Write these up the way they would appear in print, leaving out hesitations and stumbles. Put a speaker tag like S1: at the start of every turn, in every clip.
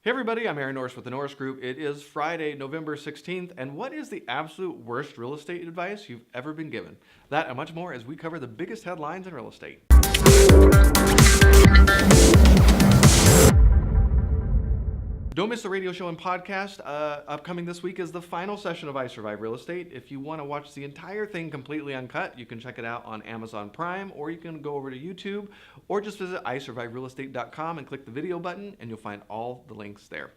S1: Hey everybody, I'm Aaron Norris with the Norris Group. It is Friday, November 16th, and what is the absolute worst real estate advice you've ever been given? That and much more as we cover the biggest headlines in real estate. Don't miss the radio show and podcast. Upcoming this week is the final session of I Survive Real Estate. If you want to watch the entire thing completely uncut, you can check it out on Amazon Prime, or you can go over to YouTube, or just visit isurviverealestate.com and click the video button, and you'll find all the links there.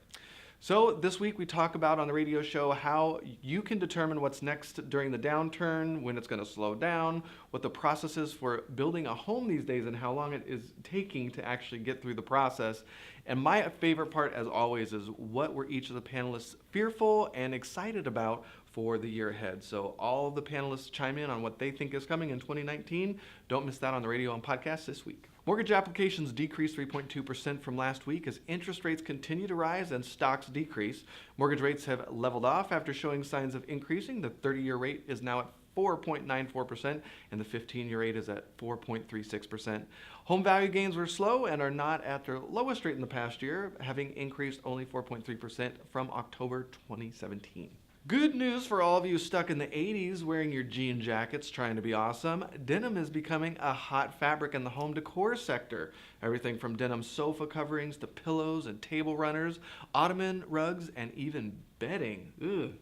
S1: So this week we talk about on the radio show how you can determine what's next during the downturn, when it's going to slow down, what the process is for building a home these days, and how long it is taking to actually get through the process. And my favorite part, as always, is what were each of the panelists fearful and excited about for the year ahead. So all of the panelists chime in on what they think is coming in 2019. Don't miss that on the radio and podcast this week. Mortgage applications decreased 3.2% from last week as interest rates continue to rise and stocks decrease. Mortgage rates have leveled off after showing signs of increasing. The 30-year rate is now at 4.94%, and the 15-year rate is at 4.36%. Home value gains were slow and are not at their lowest rate in the past year, having increased only 4.3% from October 2017. Good news for all of you stuck in the 80s wearing your jean jackets trying to be awesome. Denim is becoming a hot fabric in the home decor sector. Everything from denim sofa coverings to pillows and table runners, ottoman rugs, and even bedding. Ugh.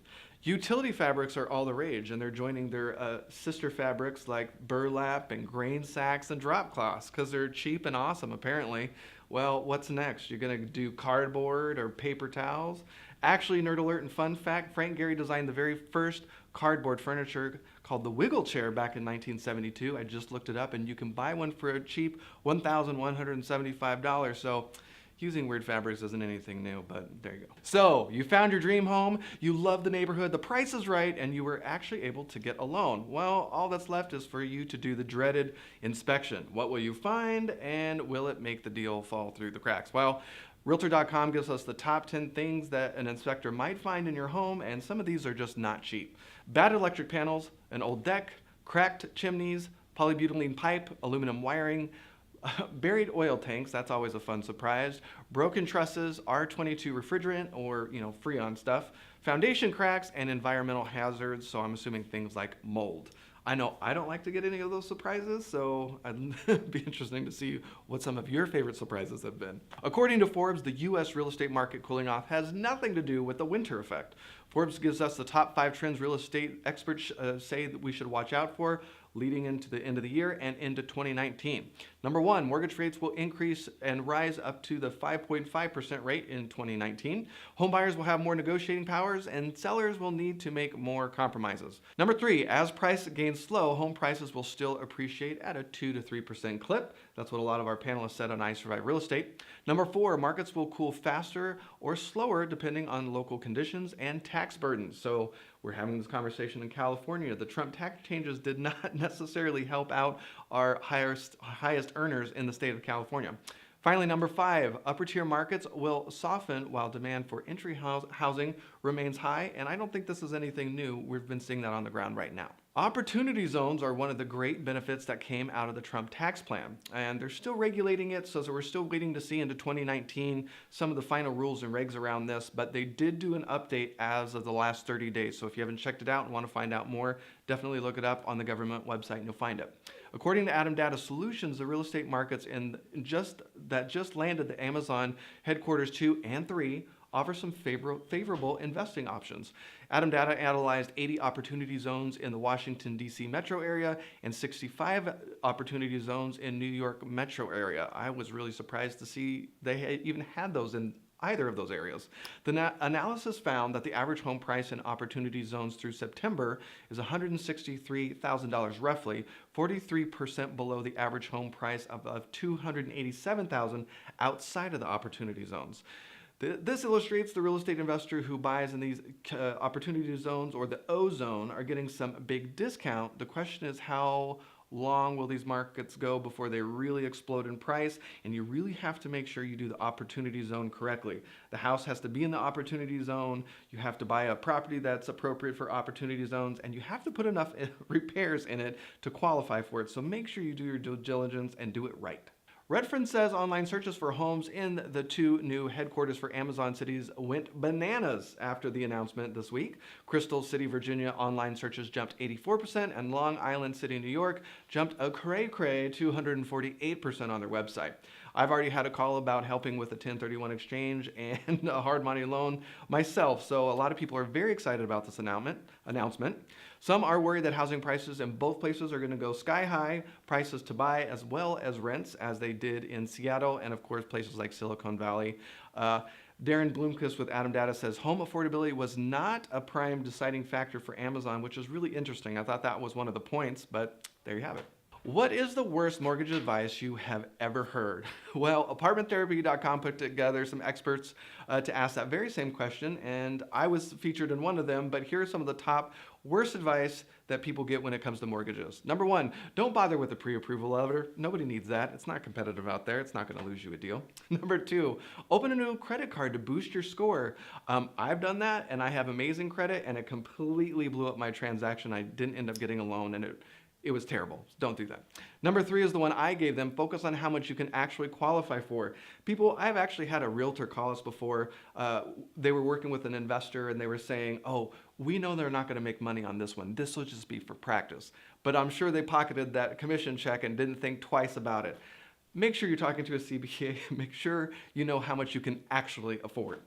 S1: Utility fabrics are all the rage, and they're joining their sister fabrics like burlap and grain sacks and drop cloths because they're cheap and awesome, apparently. Well, what's next? You're going to do cardboard or paper towels? Actually, nerd alert and fun fact, Frank Gehry designed the very first cardboard furniture called the Wiggle Chair back in 1972. I just looked it up, and you can buy one for a cheap $1,175. So using weird fabrics isn't anything new, but there you go. So you found your dream home, you love the neighborhood, the price is right, and you were actually able to get a loan. Well, all that's left is for you to do the dreaded inspection. What will you find, and will it make the deal fall through the cracks? Well, Realtor.com gives us the top 10 things that an inspector might find in your home, and some of these are just not cheap. Bad electric panels, an old deck, cracked chimneys, polybutylene pipe, aluminum wiring, buried oil tanks, that's always a fun surprise, broken trusses, R22 refrigerant or Freon stuff, foundation cracks, and environmental hazards, so I'm assuming things like mold. I know I don't like to get any of those surprises, so it'd be interesting to see what some of your favorite surprises have been. According to Forbes, the U.S. real estate market cooling off has nothing to do with the winter effect. Forbes gives us the top 5 trends real estate experts say that we should watch out for leading into the end of the year and into 2019. Number 1, mortgage rates will increase and rise up to the 5.5% rate in 2019. Home buyers will have more negotiating powers and sellers will need to make more compromises. Number 3, as price gains slow, home prices will still appreciate at a 2 to 3% clip. That's what a lot of our panelists said on I Survive Real Estate. Number 4, markets will cool faster or slower depending on local conditions and tax burdens. So we're having this conversation in California. The Trump tax changes did not necessarily help out our highest earners in the state of California. Finally, number 5, upper tier markets will soften while demand for entry housing remains high, and I don't think this is anything new. We've been seeing that on the ground right now. Opportunity zones are one of the great benefits that came out of the Trump tax plan, and they're still regulating it, so we're still waiting to see into 2019 some of the final rules and regs around this, but they did do an update as of the last 30 days, so if you haven't checked it out and want to find out more, definitely look it up on the government website and you'll find it. According to Adam Data Solutions, the real estate markets that just landed the Amazon headquarters 2 and 3 offer some favorable investing options. Adam Data analyzed 80 opportunity zones in the Washington, D.C. metro area and 65 opportunity zones in New York metro area. I was really surprised to see they even had those in either of those areas. The analysis found that the average home price in opportunity zones through September is $163,000 roughly, 43% below the average home price of $287,000 outside of the opportunity zones. This illustrates the real estate investor who buys in these opportunity zones or the O zone are getting some big discount. The question is, how long will these markets go before they really explode in price? And you really have to make sure you do the opportunity zone correctly. The house has to be in the opportunity zone. You have to buy a property that's appropriate for opportunity zones, and you have to put enough repairs in it to qualify for it. So make sure you do your due diligence and do it right. Redfin says online searches for homes in the 2 new headquarters for Amazon cities went bananas after the announcement this week. Crystal City, Virginia online searches jumped 84%, and Long Island City, New York jumped a cray-cray 248% on their website. I've already had a call about helping with a 1031 exchange and a hard money loan myself, so a lot of people are very excited about this announcement. Some are worried that housing prices in both places are going to go sky high, prices to buy as well as rents, as they did in Seattle and of course places like Silicon Valley. Darren Bloomquist with Adam Data says home affordability was not a prime deciding factor for Amazon, which is really interesting. I thought that was one of the points, but there you have it. What is the worst mortgage advice you have ever heard? Well, ApartmentTherapy.com put together some experts to ask that very same question, and I was featured in one of them, but here are some of the top worst advice that people get when it comes to mortgages. Number 1, don't bother with a pre-approval letter. Nobody needs that. It's not competitive out there. It's not going to lose you a deal. Number 2, open a new credit card to boost your score. I've done that, and I have amazing credit, and it completely blew up my transaction. I didn't end up getting a loan, and it was terrible. Don't do that. Number 3 is the one I gave them. Focus on how much you can actually qualify for. People, I've actually had a realtor call us before. They were working with an investor and they were saying, oh, we know they're not going to make money on this one. This will just be for practice. But I'm sure they pocketed that commission check and didn't think twice about it. Make sure you're talking to a CPA. Make sure you know how much you can actually afford.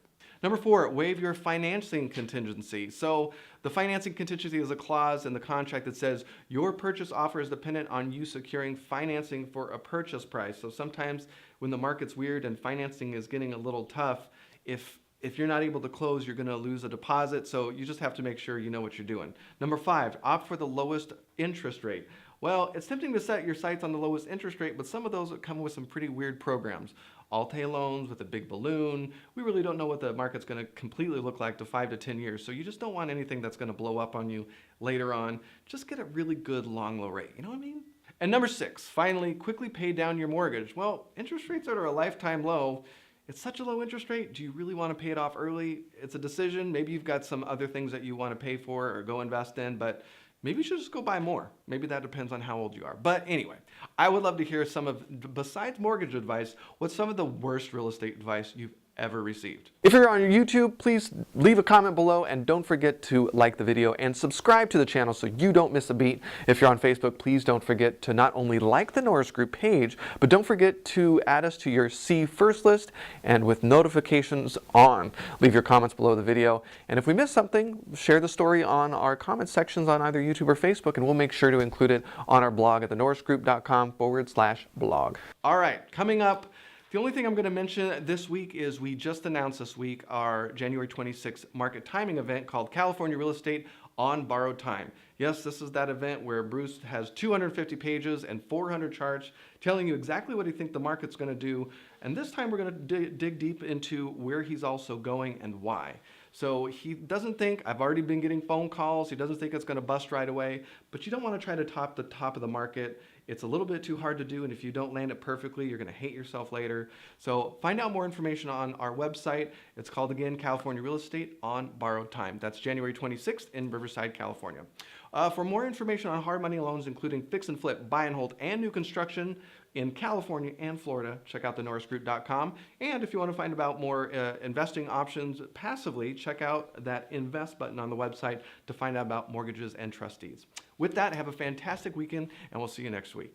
S1: Number 4, waive your financing contingency. So the financing contingency is a clause in the contract that says your purchase offer is dependent on you securing financing for a purchase price. So sometimes when the market's weird and financing is getting a little tough, if you're not able to close, you're going to lose a deposit. So you just have to make sure you know what you're doing. Number 5, opt for the lowest interest rate. Well, it's tempting to set your sights on the lowest interest rate, but some of those come with some pretty weird programs. Alt-A loans with a big balloon. We really don't know what the market's going to completely look like to 5 to 10 years. So you just don't want anything that's going to blow up on you later on. Just get a really good long low rate. You know what I mean? And number 6, finally, quickly pay down your mortgage. Well, interest rates are at a lifetime low. It's such a low interest rate. Do you really want to pay it off early? It's a decision. Maybe you've got some other things that you want to pay for or go invest in, but maybe you should just go buy more. Maybe that depends on how old you are. But anyway, I would love to hear some of, besides mortgage advice, what's some of the worst real estate advice you've ever received. If you're on YouTube, please leave a comment below and don't forget to like the video and subscribe to the channel so you don't miss a beat. If you're on Facebook, please don't forget to not only like the Norris Group page, but don't forget to add us to your See First list and with notifications on. Leave your comments below the video. And if we missed something, share the story on our comment sections on either YouTube or Facebook, and we'll make sure to include it on our blog at thenorrisgroup.com/blog. All right, coming up, the only thing I'm going to mention this week is we just announced this week our January 26th market timing event called California Real Estate on Borrowed Time. Yes, this is that event where Bruce has 250 pages and 400 charts telling you exactly what he thinks the market's going to do. And this time we're going to dig deep into where he's also going and why. So he doesn't think, I've already been getting phone calls, he doesn't think it's going to bust right away, but you don't want to try to top the top of the market. It's a little bit too hard to do, and if you don't land it perfectly, you're going to hate yourself later. So find out more information on our website. It's called, again, California Real Estate on Borrowed Time. That's January 26th in Riverside, California. For more information on hard money loans, including fix and flip, buy and hold, and new construction in California and Florida, check out thenorrisgroup.com. And if you want to find out more investing options passively, check out that invest button on the website to find out about mortgages and trustees. With that, have a fantastic weekend, and we'll see you next week.